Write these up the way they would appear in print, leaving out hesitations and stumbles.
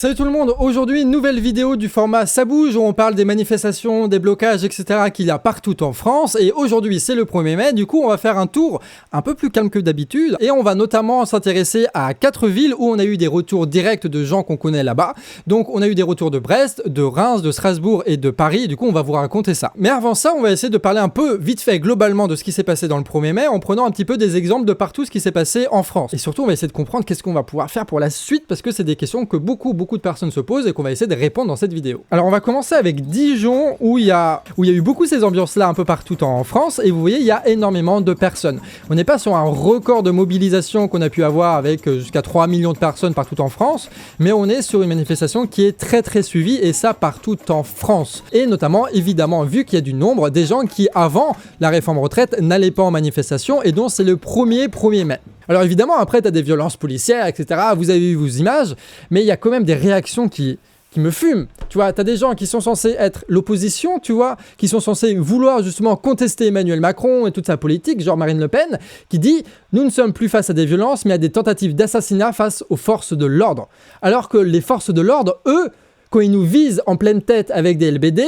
Salut tout le monde, aujourd'hui nouvelle vidéo du format Ça bouge où on parle des manifestations, des blocages, etc. qu'il y a partout en France. Et aujourd'hui c'est le 1er mai, du coup on va faire un tour un peu plus calme que d'habitude. Et on va notamment s'intéresser à 4 villes où on a eu des retours directs de gens qu'on connaît là-bas. Donc on a eu des retours de Brest, de Reims, de Strasbourg et de Paris. Du coup on va vous raconter ça. Mais avant ça on va essayer de parler un peu vite fait globalement de ce qui s'est passé dans le 1er mai en prenant un petit peu des exemples de partout ce qui s'est passé en France. Et surtout on va essayer de comprendre qu'est-ce qu'on va pouvoir faire pour la suite parce que c'est des questions que beaucoup de personnes se posent et qu'on va essayer de répondre dans cette vidéo. Alors on va commencer avec Dijon où il y a eu beaucoup ces ambiances là un peu partout en France et vous voyez il y a énormément de personnes. On n'est pas sur un record de mobilisation qu'on a pu avoir avec jusqu'à 3 millions de personnes partout en France, mais on est sur une manifestation qui est très suivie et ça partout en France. Et notamment évidemment vu qu'il y a du nombre des gens qui avant la réforme retraite n'allaient pas en manifestation et donc c'est le 1er mai. Alors évidemment, après, tu as des violences policières, etc. Vous avez vu vos images, mais il y a quand même des réactions qui me fument. Tu vois, tu as des gens qui sont censés être l'opposition, tu vois, qui sont censés vouloir justement contester Emmanuel Macron et toute sa politique, genre Marine Le Pen, qui dit « Nous ne sommes plus face à des violences, mais à des tentatives d'assassinat face aux forces de l'ordre. » Alors que les forces de l'ordre, eux, quand ils nous visent en pleine tête avec des LBD,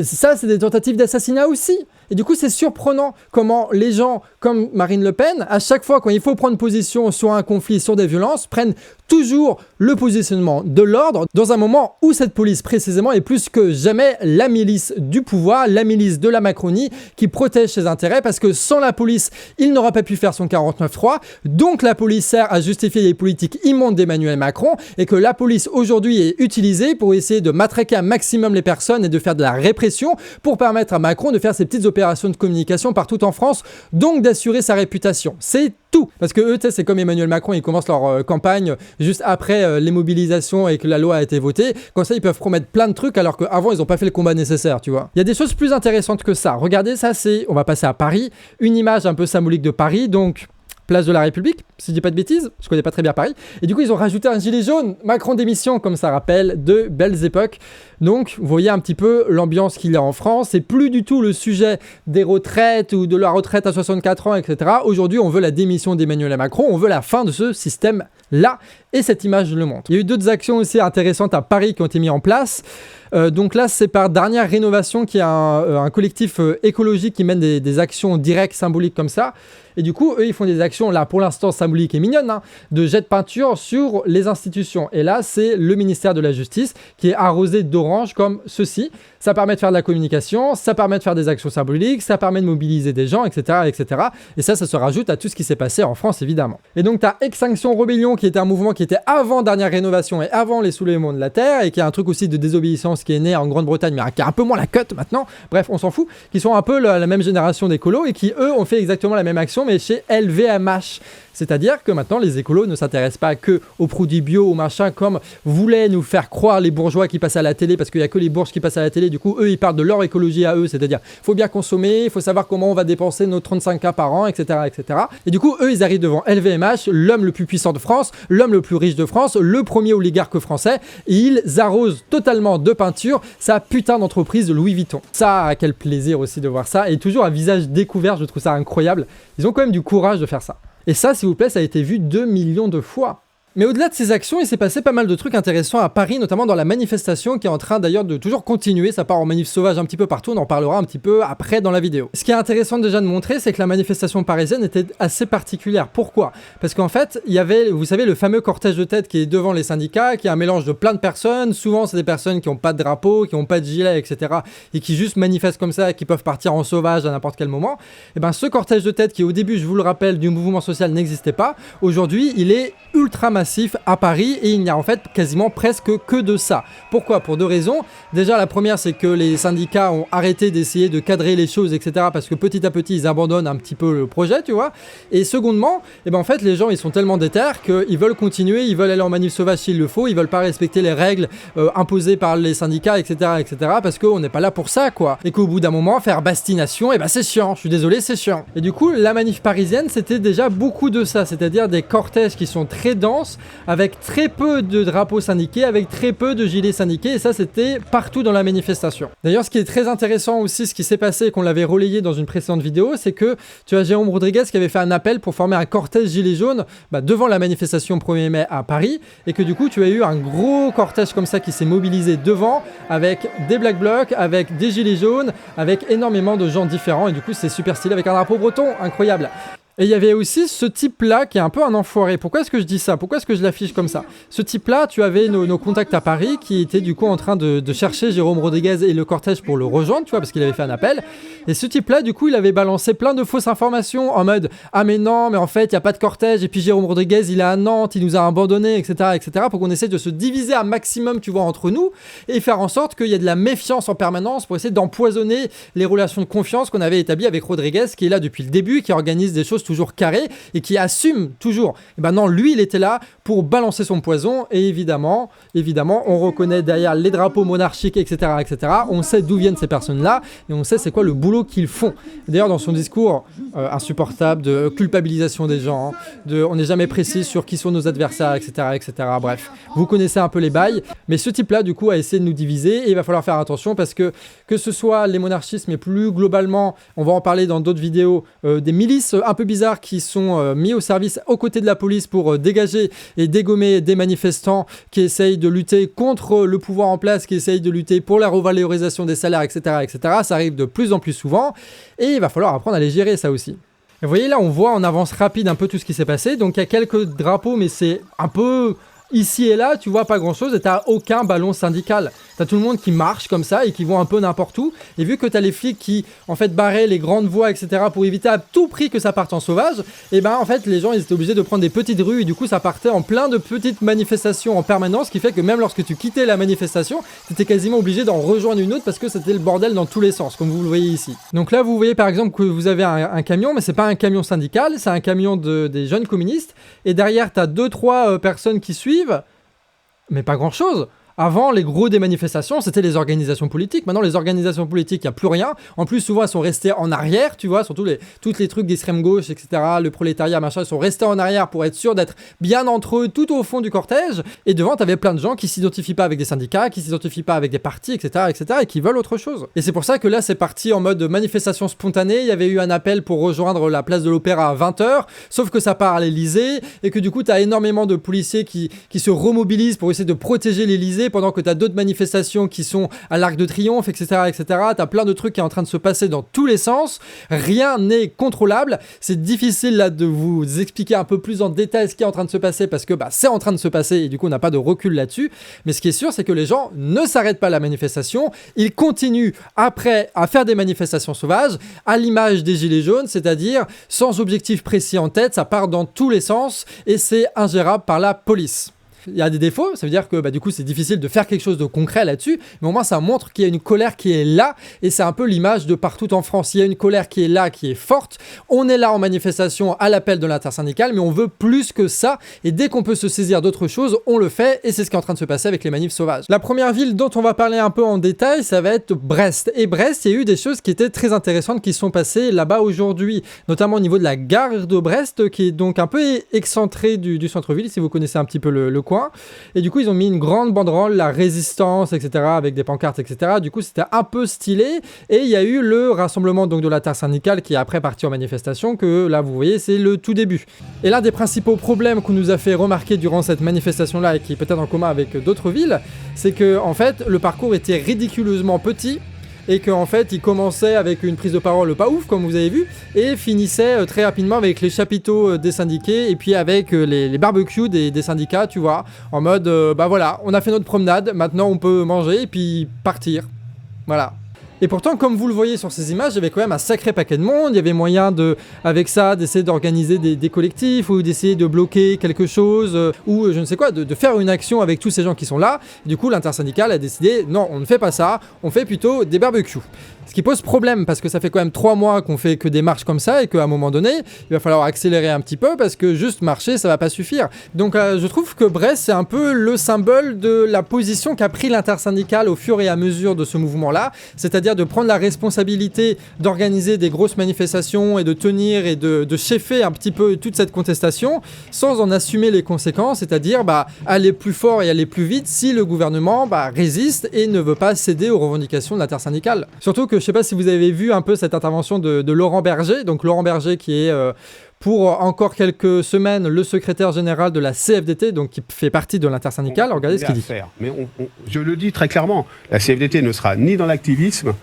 ça, c'est des tentatives d'assassinat aussi. Et du coup, c'est surprenant comment les gens comme Marine Le Pen, à chaque fois quand il faut prendre position sur un conflit, sur des violences, prennent toujours le positionnement de l'ordre dans un moment où cette police précisément est plus que jamais la milice du pouvoir, la milice de la Macronie qui protège ses intérêts parce que sans la police, il n'aura pas pu faire son 49.3. Donc la police sert à justifier les politiques immondes d'Emmanuel Macron et que la police aujourd'hui est utilisée pour essayer de matraquer un maximum les personnes et de faire de la répression pour permettre à Macron de faire ses petites opérations de communication partout en France, donc d'assurer sa réputation. C'est tout. Parce que eux, c'est comme Emmanuel Macron, ils commencent leur campagne juste après les mobilisations et que la loi a été votée. Comme ça, ils peuvent promettre plein de trucs alors qu'avant, ils n'ont pas fait le combat nécessaire, tu vois. Il y a des choses plus intéressantes que ça. Regardez, ça, on va passer à Paris. Une image un peu symbolique de Paris, donc place de la République, si je dis pas de bêtises, je connais pas très bien Paris. Et du coup, ils ont rajouté un gilet jaune, Macron démission, comme ça rappelle de belles époques. Donc, vous voyez un petit peu l'ambiance qu'il y a en France. C'est plus du tout le sujet des retraites ou de la retraite à 64 ans, etc. Aujourd'hui, on veut la démission d'Emmanuel Macron, on veut la fin de ce système-là. Et cette image le montre. Il y a eu d'autres actions aussi intéressantes à Paris qui ont été mises en place. Donc là, c'est par Dernière Rénovation qui est un collectif écologique qui mène des actions directes, symboliques comme ça. Et du coup, eux, ils font des actions, là, pour l'instant, symboliques et mignonnes, hein, de jet de peinture sur les institutions. Et là, c'est le ministère de la Justice qui est arrosé d'orange comme ceci. Ça permet de faire de la communication, ça permet de faire des actions symboliques, ça permet de mobiliser des gens, etc., etc. Et ça se rajoute à tout ce qui s'est passé en France, évidemment. Et donc, tu as Extinction Rebellion, qui était un mouvement qui était avant Dernière Rénovation et avant les soulèvements de la Terre, et qui est un truc aussi de désobéissance qui est né en Grande-Bretagne, mais qui a un peu moins la cote maintenant. Bref, on s'en fout. Qui sont un peu la même génération d'écolos et qui, eux, ont fait exactement la même action, mais chez LVMH. C'est-à-dire que maintenant, les écolos ne s'intéressent pas que aux produits bio, aux machins, comme voulaient nous faire croire les bourgeois qui passent à la télé, parce qu'il n'y a que les bourges qui passent à la télé. Du coup, eux, ils parlent de leur écologie à eux, c'est-à-dire, il faut bien consommer, il faut savoir comment on va dépenser nos 35K par an, etc., etc. Et du coup, eux, ils arrivent devant LVMH, l'homme le plus puissant de France, l'homme le plus riche de France, le premier oligarque français, et ils arrosent totalement de peinture sa putain d'entreprise de Louis Vuitton. Ça, quel plaisir aussi de voir ça, et toujours un visage découvert, je trouve ça incroyable. Ils ont quand même du courage de faire ça. Et ça, s'il vous plaît, ça a été vu 2 millions de fois. Mais au-delà de ces actions, il s'est passé pas mal de trucs intéressants à Paris, notamment dans la manifestation qui est en train d'ailleurs de toujours continuer. Ça part en manif sauvage un petit peu partout, on en parlera un petit peu après dans la vidéo. Ce qui est intéressant déjà de montrer, c'est que la manifestation parisienne était assez particulière. Pourquoi ? Parce qu'en fait, il y avait, vous savez, le fameux cortège de tête qui est devant les syndicats, qui est un mélange de plein de personnes. Souvent, c'est des personnes qui n'ont pas de drapeau, qui n'ont pas de gilet, etc. et qui juste manifestent comme ça et qui peuvent partir en sauvage à n'importe quel moment. Et ben, ce cortège de tête qui, au début, je vous le rappelle, du mouvement social n'existait pas, aujourd'hui, il est ultra massif à Paris et il n'y a en fait quasiment presque que de ça. Pourquoi ? Pour 2 raisons. Déjà, la première, c'est que les syndicats ont arrêté d'essayer de cadrer les choses, etc. parce que petit à petit, ils abandonnent un petit peu le projet, tu vois. Et secondement, en fait, les gens, ils sont tellement déter qu'ils veulent continuer, ils veulent aller en manif sauvage s'il le faut, ils veulent pas respecter les règles imposées par les syndicats, etc., etc. parce qu'on n'est pas là pour ça, quoi. Et qu'au bout d'un moment, faire bastination, c'est chiant. Je suis désolé, c'est chiant. Et du coup, la manif parisienne, c'était déjà beaucoup de ça, c'est-à-dire des cortèges qui sont très denses, France, avec très peu de drapeaux syndiqués, avec très peu de gilets syndiqués, et ça c'était partout dans la manifestation. D'ailleurs, ce qui est très intéressant aussi, ce qui s'est passé, qu'on l'avait relayé dans une précédente vidéo, c'est que tu as Jérôme Rodriguez qui avait fait un appel pour former un cortège gilets jaunes devant la manifestation 1er mai à Paris, et que du coup tu as eu un gros cortège comme ça qui s'est mobilisé devant, avec des Black Blocs, avec des gilets jaunes, avec énormément de gens différents, et du coup c'est super stylé avec un drapeau breton, incroyable. Et il y avait aussi ce type-là qui est un peu un enfoiré. Pourquoi est-ce que je dis ça? Pourquoi est-ce que je l'affiche comme ça? Ce type-là, tu avais nos contacts à Paris qui étaient du coup en train de chercher Jérôme Rodriguez et le cortège pour le rejoindre, tu vois, parce qu'il avait fait un appel. Et ce type-là, du coup, il avait balancé plein de fausses informations en mode « Ah mais non, mais en fait, il n'y a pas de cortège, et puis Jérôme Rodriguez, il est à Nantes, il nous a abandonnés, etc. etc. » pour qu'on essaie de se diviser un maximum, tu vois, entre nous, et faire en sorte qu'il y ait de la méfiance en permanence pour essayer d'empoisonner les relations de confiance qu'on avait établies avec Rodriguez, qui est là depuis le début, qui organise des choses toujours carré et qui assume toujours. Et ben non, lui, il était là pour balancer son poison, et évidemment, on reconnaît derrière les drapeaux monarchiques, etc., etc. On sait d'où viennent ces personnes-là, et on sait c'est quoi le boulot qu'ils font. D'ailleurs, dans son discours insupportable de culpabilisation des gens, on n'est jamais précis sur qui sont nos adversaires, etc., etc. Bref, vous connaissez un peu les bails, mais ce type-là, du coup, a essayé de nous diviser, et il va falloir faire attention parce que ce soit les monarchistes, mais plus globalement, on va en parler dans d'autres vidéos, des milices un peu bizarres qui sont mis au service aux côtés de la police pour dégager et dégommer des manifestants qui essayent de lutter contre le pouvoir en place, qui essayent de lutter pour la revalorisation des salaires, etc., etc. Ça arrive de plus en plus souvent et il va falloir apprendre à les gérer, ça aussi. Et vous voyez là, on voit en avance rapide un peu tout ce qui s'est passé. Donc il y a quelques drapeaux, mais c'est un peu ici et là, tu vois pas grand chose et t'as aucun ballon syndical. T'as tout le monde qui marche comme ça et qui vont un peu n'importe où. Et vu que t'as les flics qui, en fait, barraient les grandes voies, etc. pour éviter à tout prix que ça parte en sauvage, et ben, en fait, les gens, ils étaient obligés de prendre des petites rues et du coup, ça partait en plein de petites manifestations en permanence, ce qui fait que même lorsque tu quittais la manifestation, t'étais quasiment obligé d'en rejoindre une autre parce que c'était le bordel dans tous les sens, comme vous le voyez ici. Donc là, vous voyez par exemple que vous avez un camion, mais c'est pas un camion syndical, c'est un camion des jeunes communistes. Et derrière, t'as 2-3 personnes qui suivent, mais pas grand chose. Avant, les gros des manifestations, c'était les organisations politiques. Maintenant, les organisations politiques, il n'y a plus rien. En plus, souvent, elles sont restées en arrière, tu vois, surtout toutes les trucs d'extrême gauche, etc., le prolétariat, machin, ils sont restés en arrière pour être sûrs d'être bien entre eux, tout au fond du cortège. Et devant, tu avais plein de gens qui s'identifient pas avec des syndicats, qui s'identifient pas avec des partis, etc., etc., et qui veulent autre chose. Et c'est pour ça que là, c'est parti en mode manifestation spontanée. Il y avait eu un appel pour rejoindre la place de l'Opéra à 20h, sauf que ça part à l'Élysée, et que du coup, tu as énormément de policiers qui se remobilisent pour essayer de protéger l'Élysée, pendant que tu as d'autres manifestations qui sont à l'Arc de Triomphe, etc., etc. Tu as plein de trucs qui sont en train de se passer dans tous les sens. Rien n'est contrôlable. C'est difficile là de vous expliquer un peu plus en détail ce qui est en train de se passer parce que c'est en train de se passer et du coup on n'a pas de recul là-dessus. Mais ce qui est sûr, c'est que les gens ne s'arrêtent pas à la manifestation. Ils continuent après à faire des manifestations sauvages à l'image des Gilets jaunes, c'est-à-dire sans objectif précis en tête, ça part dans tous les sens et c'est ingérable par la police. Il y a des défauts, ça veut dire que du coup c'est difficile de faire quelque chose de concret là-dessus, mais au moins ça montre qu'il y a une colère qui est là, et c'est un peu l'image de partout en France. Il y a une colère qui est là, qui est forte, on est là en manifestation à l'appel de l'intersyndicale, mais on veut plus que ça, et dès qu'on peut se saisir d'autres choses, on le fait, et c'est ce qui est en train de se passer avec les manifs sauvages. La première ville dont on va parler un peu en détail, ça va être Brest. Et Brest, il y a eu des choses qui étaient très intéressantes qui sont passées là-bas aujourd'hui, notamment au niveau de la gare de Brest, qui est donc un peu excentrée du centre-ville, si vous connaissez un petit peu le coin. Et du coup, ils ont mis une grande banderole, la résistance, etc., avec des pancartes, etc. Du coup, c'était un peu stylé. Et il y a eu le rassemblement donc, de l'intersyndicale qui est après parti en manifestation, que là, vous voyez, c'est le tout début. Et l'un des principaux problèmes qu'on nous a fait remarquer durant cette manifestation-là, et qui est peut-être en commun avec d'autres villes, c'est que, en fait, le parcours était ridiculeusement petit. Et qu'en fait, il commençait avec une prise de parole pas ouf, comme vous avez vu, et finissait très rapidement avec les chapiteaux des syndiqués, et puis avec les barbecues des syndicats, tu vois, en mode, voilà, on a fait notre promenade, maintenant on peut manger, et puis partir. Voilà. Et pourtant, comme vous le voyez sur ces images, il y avait quand même un sacré paquet de monde. Il y avait moyen avec ça, d'essayer d'organiser des collectifs ou d'essayer de bloquer quelque chose ou je ne sais quoi, de faire une action avec tous ces gens qui sont là. Du coup, l'intersyndicale a décidé, non, on ne fait pas ça, on fait plutôt des barbecues. Ce qui pose problème parce que ça fait quand même 3 mois qu'on fait que des marches comme ça et qu'à un moment donné, il va falloir accélérer un petit peu parce que juste marcher, ça va pas suffire. Donc je trouve que Brest, c'est un peu le symbole de la position qu'a pris l'intersyndicale au fur et à mesure de ce mouvement-là, c'est-à-dire de prendre la responsabilité d'organiser des grosses manifestations et de tenir et de cheffer un petit peu toute cette contestation sans en assumer les conséquences, c'est-à-dire aller plus fort et aller plus vite si le gouvernement résiste et ne veut pas céder aux revendications de l'intersyndicale. Surtout que je sais pas si vous avez vu un peu cette intervention de Laurent Berger, donc Laurent Berger qui est pour encore quelques semaines le secrétaire général de la CFDT, donc qui fait partie de l'intersyndicale. Regardez ce qu'il dit. Mais je le dis très clairement, la CFDT ne sera ni dans l'activisme,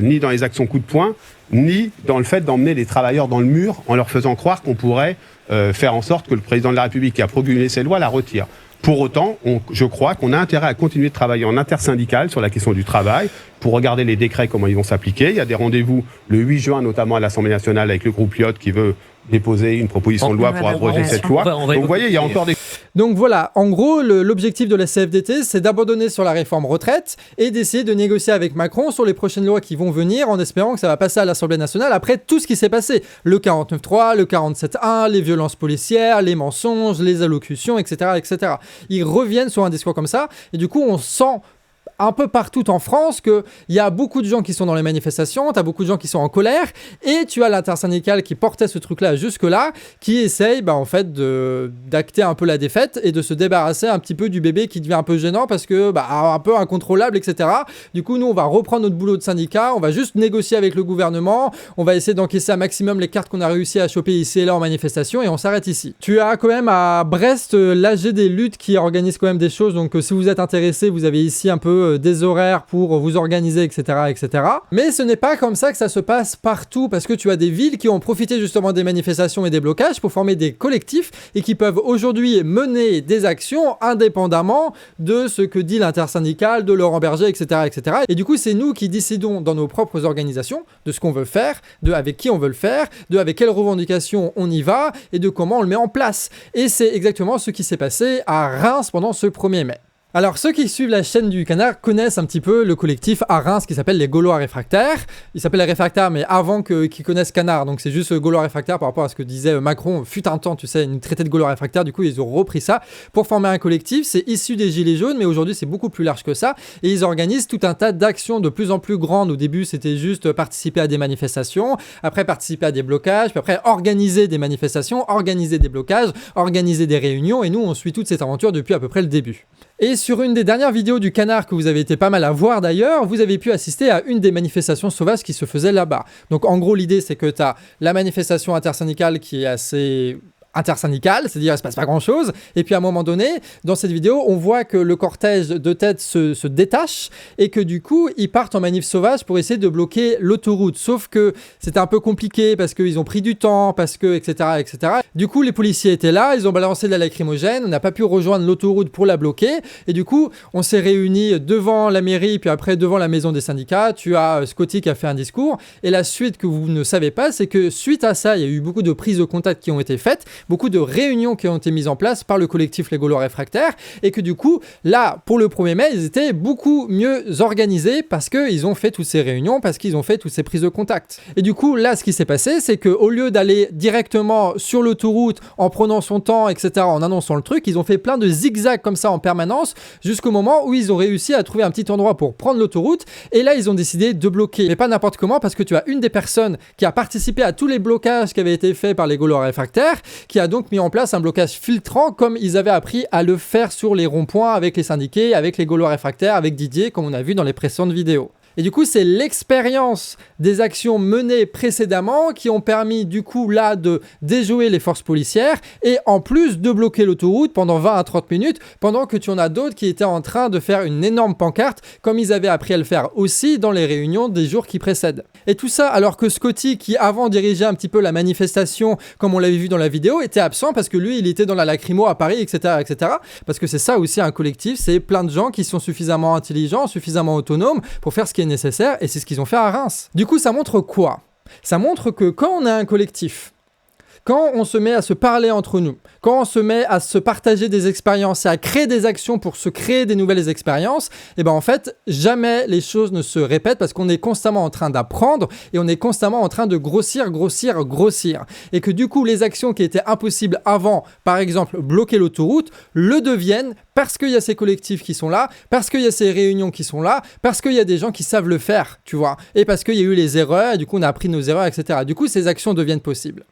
ni dans les actions coup de poing, ni dans le fait d'emmener les travailleurs dans le mur en leur faisant croire qu'on pourrait faire en sorte que le président de la République qui a promulgué ces lois la retire. Pour autant, je crois qu'on a intérêt à continuer de travailler en intersyndical sur la question du travail, pour regarder les décrets, comment ils vont s'appliquer. Il y a des rendez-vous le 8 juin, notamment à l'Assemblée nationale, avec le groupe Lyot qui veut déposer une proposition de loi pour abroger cette loi. Donc vous voyez, il y a encore des... Donc voilà, en gros, l'objectif de la CFDT, c'est d'abandonner sur la réforme retraite et d'essayer de négocier avec Macron sur les prochaines lois qui vont venir en espérant que ça va passer à l'Assemblée nationale après tout ce qui s'est passé. Le 49.3, le 47.1, les violences policières, les mensonges, les allocutions, etc., etc. Ils reviennent sur un discours comme ça et du coup, on sent un peu partout en France qu'il y a beaucoup de gens qui sont dans les manifestations, tu as beaucoup de gens qui sont en colère, et tu as l'intersyndicale qui portait ce truc-là jusque-là, qui essaye en fait d'acter un peu la défaite et de se débarrasser un petit peu du bébé qui devient un peu gênant parce que un peu incontrôlable, etc. Du coup, nous, on va reprendre notre boulot de syndicat, on va juste négocier avec le gouvernement, on va essayer d'encaisser à maximum les cartes qu'on a réussi à choper ici et là en manifestation, et on s'arrête ici. Tu as quand même à Brest l'AG des luttes qui organise quand même des choses, donc si vous êtes intéressé, vous avez ici un peu des horaires pour vous organiser, etc., etc. Mais ce n'est pas comme ça que ça se passe partout, parce que tu as des villes qui ont profité justement des manifestations et des blocages pour former des collectifs et qui peuvent aujourd'hui mener des actions indépendamment de ce que dit l'intersyndicale, de Laurent Berger, etc., etc. Et du coup, c'est nous qui décidons dans nos propres organisations de ce qu'on veut faire, de avec qui on veut le faire, de avec quelles revendications on y va et de comment on le met en place. Et c'est exactement ce qui s'est passé à Reims pendant ce 1er mai. Alors, ceux qui suivent la chaîne du Canard connaissent un petit peu le collectif à Reims qui s'appelle les Gaulois réfractaires. Ils s'appellent les réfractaires, mais avant qu'ils connaissent Canard. Donc, c'est juste Gaulois réfractaires par rapport à ce que disait Macron. Fut un temps, tu sais, une traité de Gaulois réfractaires. Du coup, ils ont repris ça pour former un collectif. C'est issu des Gilets jaunes, mais aujourd'hui, c'est beaucoup plus large que ça. Et ils organisent tout un tas d'actions de plus en plus grandes. Au début, c'était juste participer à des manifestations. Après, participer à des blocages. Puis après, organiser des manifestations, organiser des blocages, organiser des réunions. Et nous, on suit toute cette aventure depuis à peu près le début. Et sur une des dernières vidéos du Canard que vous avez été pas mal à voir d'ailleurs, vous avez pu assister à une des manifestations sauvages qui se faisaient là-bas. Donc en gros, l'idée c'est que tu as la manifestation intersyndicale qui est assez intersyndicale, c'est-à-dire il se passe pas grand-chose, et puis à un moment donné, dans cette vidéo, on voit que le cortège de tête se détache, et que du coup, ils partent en manif sauvage pour essayer de bloquer l'autoroute, sauf que c'était un peu compliqué, parce qu'ils ont pris du temps, parce que, etc., etc. Du coup, les policiers étaient là, ils ont balancé de la lacrymogène, on n'a pas pu rejoindre l'autoroute pour la bloquer, et du coup, on s'est réunis devant la mairie, puis après devant la maison des syndicats, tu as Scotty qui a fait un discours, et la suite que vous ne savez pas, c'est que suite à ça, il y a eu beaucoup de prises de contact qui ont été faites, beaucoup de réunions qui ont été mises en place par le collectif Les Gaulois réfractaires, et que du coup, là, pour le 1er mai, ils étaient beaucoup mieux organisés parce qu'ils ont fait toutes ces réunions, parce qu'ils ont fait toutes ces prises de contact. Et du coup, là, ce qui s'est passé, c'est qu'au lieu d'aller directement sur l'autoroute en prenant son temps, etc., en annonçant le truc, ils ont fait plein de zigzags comme ça en permanence, jusqu'au moment où ils ont réussi à trouver un petit endroit pour prendre l'autoroute, et là, ils ont décidé de bloquer. Mais pas n'importe comment, parce que tu as une des personnes qui a participé à tous les blocages qui avaient été faits par les Gaulois réfractaires, qui a donc mis en place un blocage filtrant comme ils avaient appris à le faire sur les ronds-points avec les syndiqués, avec les Gaulois réfractaires, avec Didier, comme on a vu dans les précédentes vidéos. Et du coup, c'est l'expérience des actions menées précédemment qui ont permis du coup là de déjouer les forces policières et en plus de bloquer l'autoroute pendant 20 à 30 minutes pendant que tu en as d'autres qui étaient en train de faire une énorme pancarte comme ils avaient appris à le faire aussi dans les réunions des jours qui précèdent. Et tout ça alors que Scotty, qui avant dirigeait un petit peu la manifestation comme on l'avait vu dans la vidéo, était absent parce que lui il était dans la lacrymo à Paris, etc., etc. Parce que c'est ça aussi un collectif, c'est plein de gens qui sont suffisamment intelligents, suffisamment autonomes pour faire ce qui est nécessaire, et c'est ce qu'ils ont fait à Reims. Du coup, ça montre quoi ? Ça montre que quand on a un collectif, Quand on se met à se parler entre nous, quand on se met à se partager des expériences et à créer des actions pour se créer des nouvelles expériences, et ben en fait, jamais les choses ne se répètent parce qu'on est constamment en train d'apprendre et on est constamment en train de grossir. Et que du coup, les actions qui étaient impossibles avant, par exemple, bloquer l'autoroute, le deviennent parce qu'il y a ces collectifs qui sont là, parce qu'il y a ces réunions qui sont là, parce qu'il y a des gens qui savent le faire, tu vois, et parce qu'il y a eu les erreurs, et du coup, on a appris nos erreurs, etc. Du coup, ces actions deviennent possibles.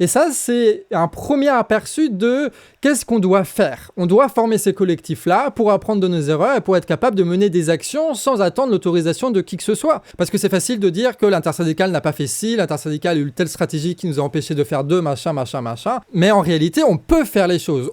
Et ça, c'est un premier aperçu de qu'est-ce qu'on doit faire. On doit former ces collectifs-là pour apprendre de nos erreurs et pour être capable de mener des actions sans attendre l'autorisation de qui que ce soit. Parce que c'est facile de dire que l'intersyndicale n'a pas fait ci, l'intersyndicale a eu telle stratégie qui nous a empêché de faire machin. Mais en réalité, on peut faire les choses.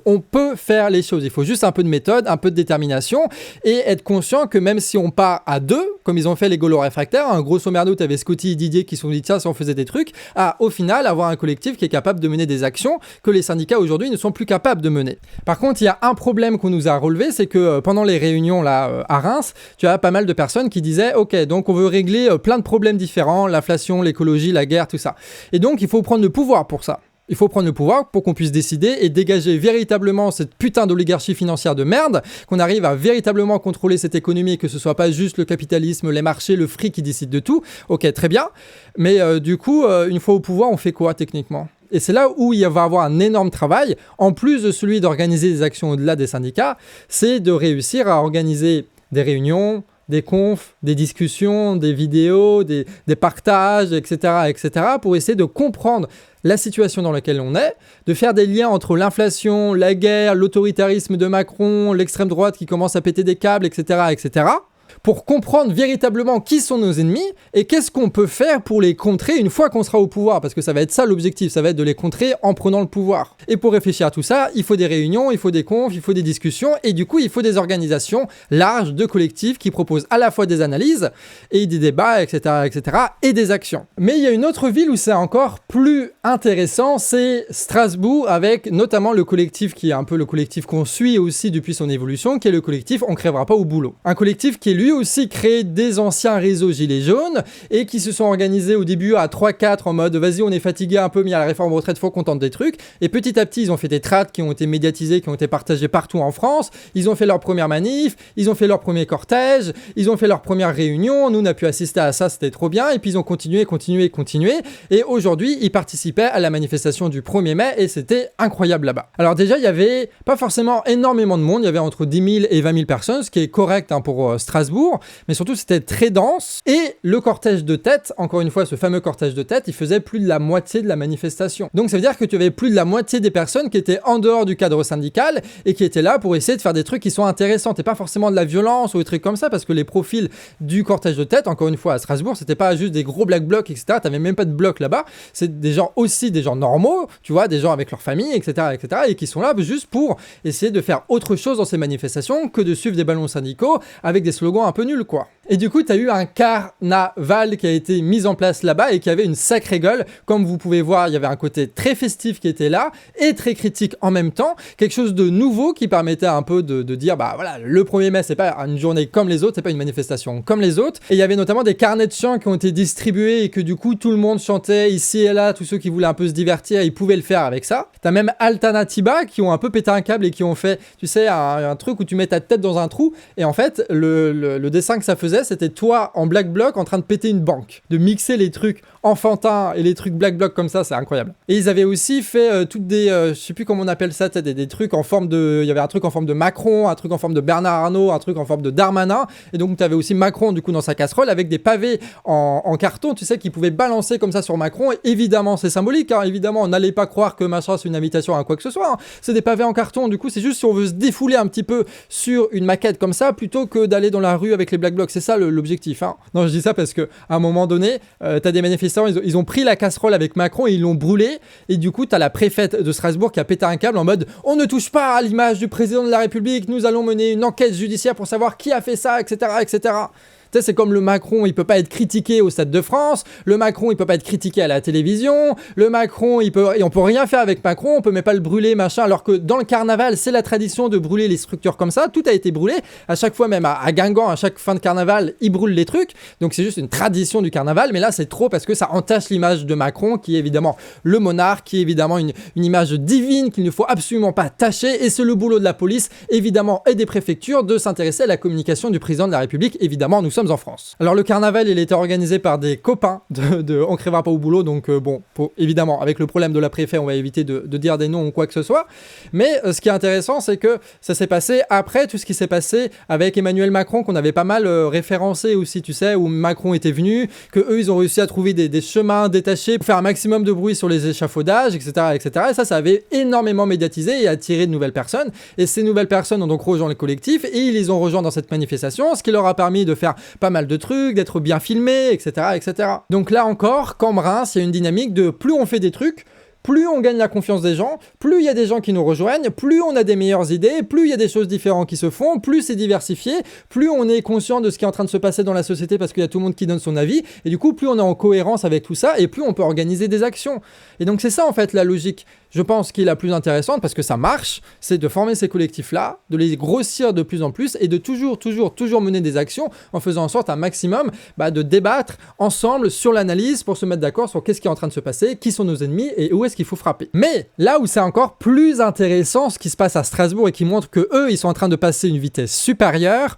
Il faut juste un peu de méthode, un peu de détermination et être conscient que même si on part à deux, comme ils ont fait les Gaulois réfractaires, grosso merdo, tu avais Scotty et Didier qui se sont dit tiens, si on faisait des trucs, au final, avoir un collectif qui est capable de mener des actions que les syndicats aujourd'hui ne sont plus capables de mener. Par contre, il y a un problème qu'on nous a relevé, c'est que pendant les réunions là à Reims, tu as pas mal de personnes qui disaient ok, donc on veut régler plein de problèmes différents, l'inflation, l'écologie, la guerre, tout ça. Et donc il faut prendre le pouvoir pour ça. Il faut prendre le pouvoir pour qu'on puisse décider et dégager véritablement cette putain d'oligarchie financière de merde, qu'on arrive à véritablement contrôler cette économie et que ce soit pas juste le capitalisme, les marchés, le fric qui décident de tout. Ok, très bien. Mais du coup, une fois au pouvoir, on fait quoi techniquement ? Et c'est là où il va y avoir un énorme travail, en plus de celui d'organiser des actions au-delà des syndicats, c'est de réussir à organiser des réunions, des confs, des discussions, des vidéos, des partages, etc., pour essayer de comprendre la situation dans laquelle on est, de faire des liens entre l'inflation, la guerre, l'autoritarisme de Macron, l'extrême droite qui commence à péter des câbles, etc., pour comprendre véritablement qui sont nos ennemis et qu'est-ce qu'on peut faire pour les contrer une fois qu'on sera au pouvoir, parce que ça va être ça l'objectif, ça va être de les contrer en prenant le pouvoir. Et pour réfléchir à tout ça, il faut des réunions, il faut des confs, il faut des discussions, et du coup il faut des organisations larges de collectifs qui proposent à la fois des analyses et des débats, etc., et des actions. Mais il y a une autre ville où c'est encore plus intéressant, c'est Strasbourg, avec notamment le collectif qui est un peu le collectif qu'on suit aussi depuis son évolution, qui est le collectif On crèvera pas au boulot. Un collectif qui est lui aussi créé des anciens réseaux gilets jaunes et qui se sont organisés au début à 3-4 en mode vas-y on est fatigué un peu, mais à la réforme retraite faut qu'on tente des trucs, et petit à petit ils ont fait des tracts qui ont été médiatisés, qui ont été partagés partout en France, ils ont fait leur première manif, ils ont fait leur premier cortège, ils ont fait leur première réunion, nous on a pu assister à ça, c'était trop bien, et puis ils ont continué, et aujourd'hui ils participaient à la manifestation du 1er mai et c'était incroyable là-bas. Alors déjà il y avait pas forcément énormément de monde, il y avait entre 10 000 et 20 000 personnes, ce qui est correct pour Strasbourg, mais surtout c'était très dense, et le cortège de tête, encore une fois ce fameux cortège de tête, il faisait plus de la moitié de la manifestation. Donc ça veut dire que tu avais plus de la moitié des personnes qui étaient en dehors du cadre syndical et qui étaient là pour essayer de faire des trucs qui sont intéressants, et pas forcément de la violence ou des trucs comme ça, parce que les profils du cortège de tête, encore une fois à Strasbourg, c'était pas juste des gros black blocs, etc. T'avais même pas de blocs là-bas, c'est des gens aussi, des gens normaux, tu vois, des gens avec leur famille, etc., et qui sont là juste pour essayer de faire autre chose dans ces manifestations que de suivre des ballons syndicaux avec des slogans un peu nuls, quoi. Et du coup, tu as eu un carnaval qui a été mis en place là-bas et qui avait une sacrée gueule. Comme vous pouvez voir, il y avait un côté très festif qui était là et très critique en même temps. Quelque chose de nouveau qui permettait un peu de dire, bah voilà, le 1er mai, c'est pas une journée comme les autres, c'est pas une manifestation comme les autres. Et il y avait notamment des carnets de chants qui ont été distribués et que du coup, tout le monde chantait ici et là. Tous ceux qui voulaient un peu se divertir, ils pouvaient le faire avec ça. T'as même Alternativa qui ont un peu pété un câble et qui ont fait, tu sais, un truc où tu mets ta tête dans un trou. Et en fait, le dessin que ça faisait, c'était toi en black bloc en train de péter une banque, de mixer les trucs enfantins et les trucs black bloc comme ça, c'est incroyable. Et ils avaient aussi fait toutes des, je sais plus comment on appelle ça, des trucs en forme de, il y avait un truc en forme de Macron, un truc en forme de Bernard Arnault, un truc en forme de Darmanin, et donc tu avais aussi Macron du coup dans sa casserole avec des pavés en carton, tu sais, qui pouvaient balancer comme ça sur Macron. Et évidemment c'est symbolique, hein, évidemment on n'allait pas croire que machin c'est une invitation à quoi que ce soit, hein. C'est des pavés en carton, du coup c'est juste si on veut se défouler un petit peu sur une maquette comme ça plutôt que d'aller dans la rue avec les black blocs, c'est ça l'objectif, hein. Non, je dis ça parce que à un moment donné, t'as des manifestants, ils ont pris la casserole avec Macron et ils l'ont brûlé, et du coup t'as la préfète de Strasbourg qui a pété un câble en mode on ne touche pas à l'image du président de la République, nous allons mener une enquête judiciaire pour savoir qui a fait ça, etc. sais, c'est comme le Macron, il peut pas être critiqué au Stade de France, le Macron, il peut pas être critiqué à la télévision, le Macron, on peut rien faire avec Macron, on peut même pas le brûler, machin, alors que dans le carnaval, c'est la tradition de brûler les structures comme ça, tout a été brûlé, à chaque fois, même à Guingamp, à chaque fin de carnaval, ils brûlent les trucs, donc c'est juste une tradition du carnaval, mais là, c'est trop parce que ça entache l'image de Macron, qui est évidemment le monarque, qui est évidemment une image divine qu'il ne faut absolument pas tâcher, et c'est le boulot de la police, évidemment, et des préfectures, de s'intéresser à la communication du président de la République. Évidemment, nous sommes en France. Alors le carnaval, il était organisé par des copains de On crèvera pas au boulot, donc bon, évidemment, avec le problème de la préfet, on va éviter de dire des noms ou quoi que ce soit, mais ce qui est intéressant, c'est que ça s'est passé après tout ce qui s'est passé avec Emmanuel Macron, qu'on avait pas mal référencé aussi, tu sais, où Macron était venu, que eux, ils ont réussi à trouver des chemins détachés pour faire un maximum de bruit sur les échafaudages, etc., etc., et ça avait énormément médiatisé et attiré de nouvelles personnes, et ces nouvelles personnes ont donc rejoint le collectif, et ils les ont rejoints dans cette manifestation, ce qui leur a permis de faire pas mal de trucs, d'être bien filmés, etc., etc. Donc là encore, comme Reims, il y a une dynamique de plus on fait des trucs, plus on gagne la confiance des gens, plus il y a des gens qui nous rejoignent, plus on a des meilleures idées, plus il y a des choses différentes qui se font, plus c'est diversifié, plus on est conscient de ce qui est en train de se passer dans la société parce qu'il y a tout le monde qui donne son avis, et du coup, plus on est en cohérence avec tout ça, et plus on peut organiser des actions. Et donc c'est ça en fait la logique, je pense, qui est la plus intéressante, parce que ça marche, c'est de former ces collectifs-là, de les grossir de plus en plus, et de toujours mener des actions en faisant en sorte un maximum de débattre ensemble sur l'analyse pour se mettre d'accord sur qu'est-ce qui est en train de se passer, qui sont nos ennemis, et où est-ce qu'il faut frapper. Mais là où c'est encore plus intéressant, ce qui se passe à Strasbourg et qui montre que eux, ils sont en train de passer une vitesse supérieure,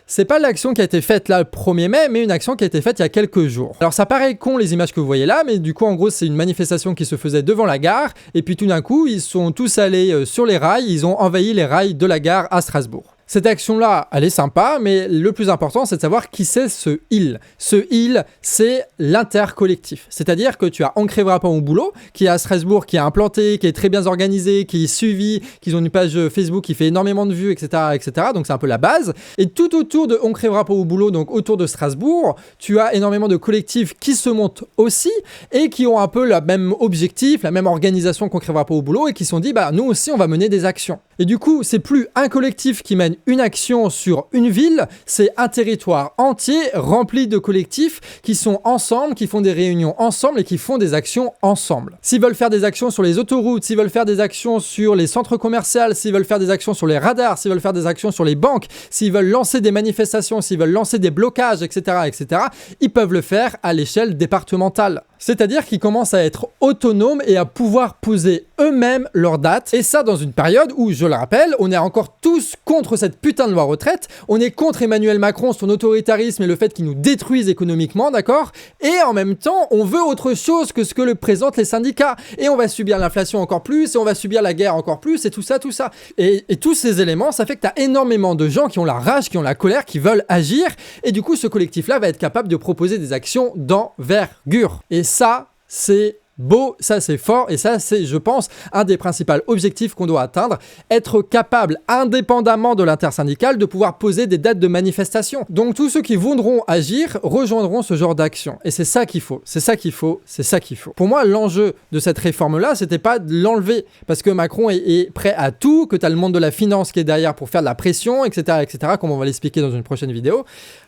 c'est pas l'action qui a été faite là le 1er mai, mais une action qui a été faite il y a quelques jours. Alors ça paraît con les images que vous voyez là, mais du coup en gros c'est une manifestation qui se faisait devant la gare, et puis tout d'un coup ils sont tous allés sur les rails, ils ont envahi les rails de la gare à Strasbourg. Cette action-là, elle est sympa, mais le plus important, c'est de savoir qui c'est ce il. Ce il, c'est l'intercollectif. C'est-à-dire que tu as On crèvera pas au boulot, qui est à Strasbourg, qui est implanté, qui est très bien organisé, qui est suivi, qui ont une page Facebook qui fait énormément de vues, etc., etc. Donc c'est un peu la base. Et tout autour de On crèvera pas au boulot, donc autour de Strasbourg, tu as énormément de collectifs qui se montent aussi et qui ont un peu le même objectif, la même organisation qu'On crèvera pas au boulot, et qui se sont dit, nous aussi, on va mener des actions. Et du coup, c'est plus un collectif qui mène une action sur une ville, c'est un territoire entier rempli de collectifs qui sont ensemble, qui font des réunions ensemble et qui font des actions ensemble. S'ils veulent faire des actions sur les autoroutes, s'ils veulent faire des actions sur les centres commerciaux, s'ils veulent faire des actions sur les radars, s'ils veulent faire des actions sur les banques, s'ils veulent lancer des manifestations, s'ils veulent lancer des blocages, etc., etc., ils peuvent le faire à l'échelle départementale. C'est-à-dire qu'ils commencent à être autonomes et à pouvoir poser eux-mêmes leurs dates. Et ça dans une période où, je le rappelle, on est encore tous contre cette putain de loi retraite. On est contre Emmanuel Macron, son autoritarisme et le fait qu'il nous détruise économiquement, d'accord? Et en même temps, on veut autre chose que ce que le présentent les syndicats. Et on va subir l'inflation encore plus, et on va subir la guerre encore plus, et tout ça, tout ça. Et tous ces éléments, ça fait que t'as énormément de gens qui ont la rage, qui ont la colère, qui veulent agir. Et du coup, ce collectif-là va être capable de proposer des actions d'envergure. Et ça, c'est beau, ça c'est fort, et ça c'est, je pense, un des principaux objectifs qu'on doit atteindre, être capable, indépendamment de l'intersyndicale, de pouvoir poser des dates de manifestation. Donc tous ceux qui voudront agir rejoindront ce genre d'action. Et c'est ça qu'il faut, c'est ça qu'il faut, c'est ça qu'il faut. Pour moi, l'enjeu de cette réforme-là, c'était pas de l'enlever, parce que Macron est prêt à tout, que t'as le monde de la finance qui est derrière pour faire de la pression, etc., etc., comme on va l'expliquer dans une prochaine vidéo.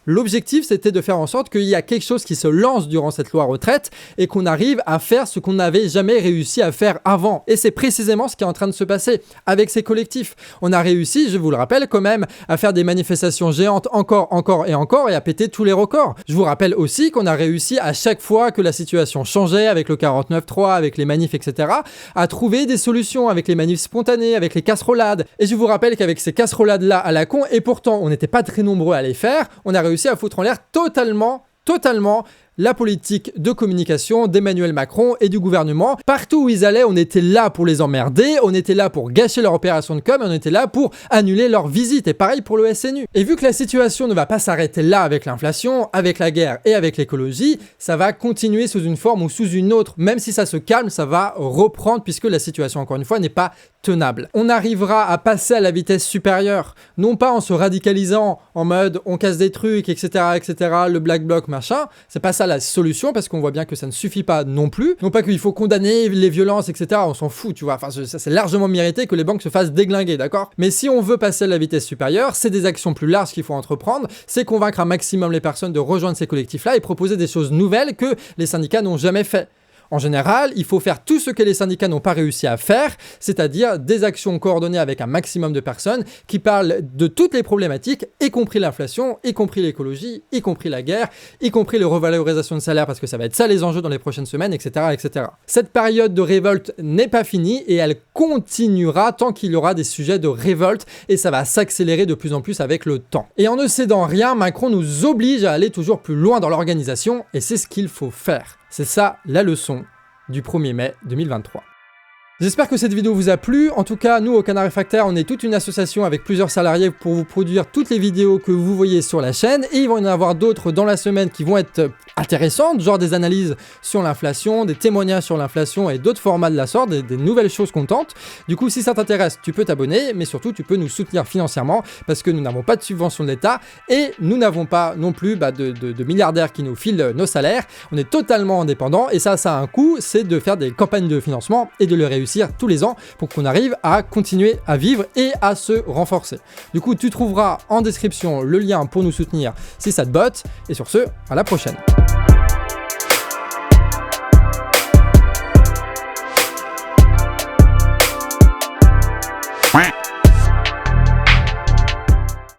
L'objectif, c'était de faire en sorte qu'il y a quelque chose qui se lance durant cette loi retraite et qu'on arrive à faire ce qu'on n'avait jamais réussi à faire avant. Et c'est précisément ce qui est en train de se passer avec ces collectifs. On a réussi, je vous le rappelle quand même, à faire des manifestations géantes encore et à péter tous les records. Je vous rappelle aussi qu'on a réussi à chaque fois que la situation changeait avec le 49.3, avec les manifs, etc., à trouver des solutions avec les manifs spontanés, avec les casserolades. Et je vous rappelle qu'avec ces casserolades-là à la con, et pourtant on n'était pas très nombreux à les faire, on a réussi à foutre en l'air totalement la politique de communication d'Emmanuel Macron et du gouvernement. Partout où ils allaient, on était là pour les emmerder, on était là pour gâcher leur opération de com, et on était là pour annuler leur visite. Et pareil pour le SNU. Et vu que la situation ne va pas s'arrêter là avec l'inflation, avec la guerre et avec l'écologie, ça va continuer sous une forme ou sous une autre. Même si ça se calme, ça va reprendre puisque la situation, encore une fois, n'est pas tenable. On arrivera à passer à la vitesse supérieure, non pas en se radicalisant en mode on casse des trucs, etc., le black bloc, machin. C'est pas ça la solution parce qu'on voit bien que ça ne suffit pas non plus. Non pas qu'il faut condamner les violences, etc., on s'en fout, tu vois. Enfin, ça c'est largement mérité que les banques se fassent déglinguer, d'accord? Mais si on veut passer à la vitesse supérieure, c'est des actions plus larges qu'il faut entreprendre, c'est convaincre un maximum les personnes de rejoindre ces collectifs-là et proposer des choses nouvelles que les syndicats n'ont jamais fait. En général, il faut faire tout ce que les syndicats n'ont pas réussi à faire, c'est-à-dire des actions coordonnées avec un maximum de personnes qui parlent de toutes les problématiques, y compris l'inflation, y compris l'écologie, y compris la guerre, y compris les revalorisations de salaire, parce que ça va être ça les enjeux dans les prochaines semaines, etc., etc. Cette période de révolte n'est pas finie et elle continuera tant qu'il y aura des sujets de révolte et ça va s'accélérer de plus en plus avec le temps. Et en ne cédant rien, Macron nous oblige à aller toujours plus loin dans l'organisation et c'est ce qu'il faut faire. C'est ça la leçon du 1er mai 2023. J'espère que cette vidéo vous a plu. En tout cas, nous, au Canard Réfractaire, on est toute une association avec plusieurs salariés pour vous produire toutes les vidéos que vous voyez sur la chaîne. Et il va y en avoir d'autres dans la semaine qui vont être intéressantes, genre des analyses sur l'inflation, des témoignages sur l'inflation et d'autres formats de la sorte, des nouvelles choses qu'on tente. Du coup, si ça t'intéresse, tu peux t'abonner, mais surtout, tu peux nous soutenir financièrement parce que nous n'avons pas de subvention de l'État et nous n'avons pas non plus de milliardaires qui nous filent nos salaires. On est totalement indépendants et ça a un coût, c'est de faire des campagnes de financement et de le réussir tous les ans pour qu'on arrive à continuer à vivre et à se renforcer. Du coup, tu trouveras en description le lien pour nous soutenir si ça te botte. Et sur ce, à la prochaine. Quack.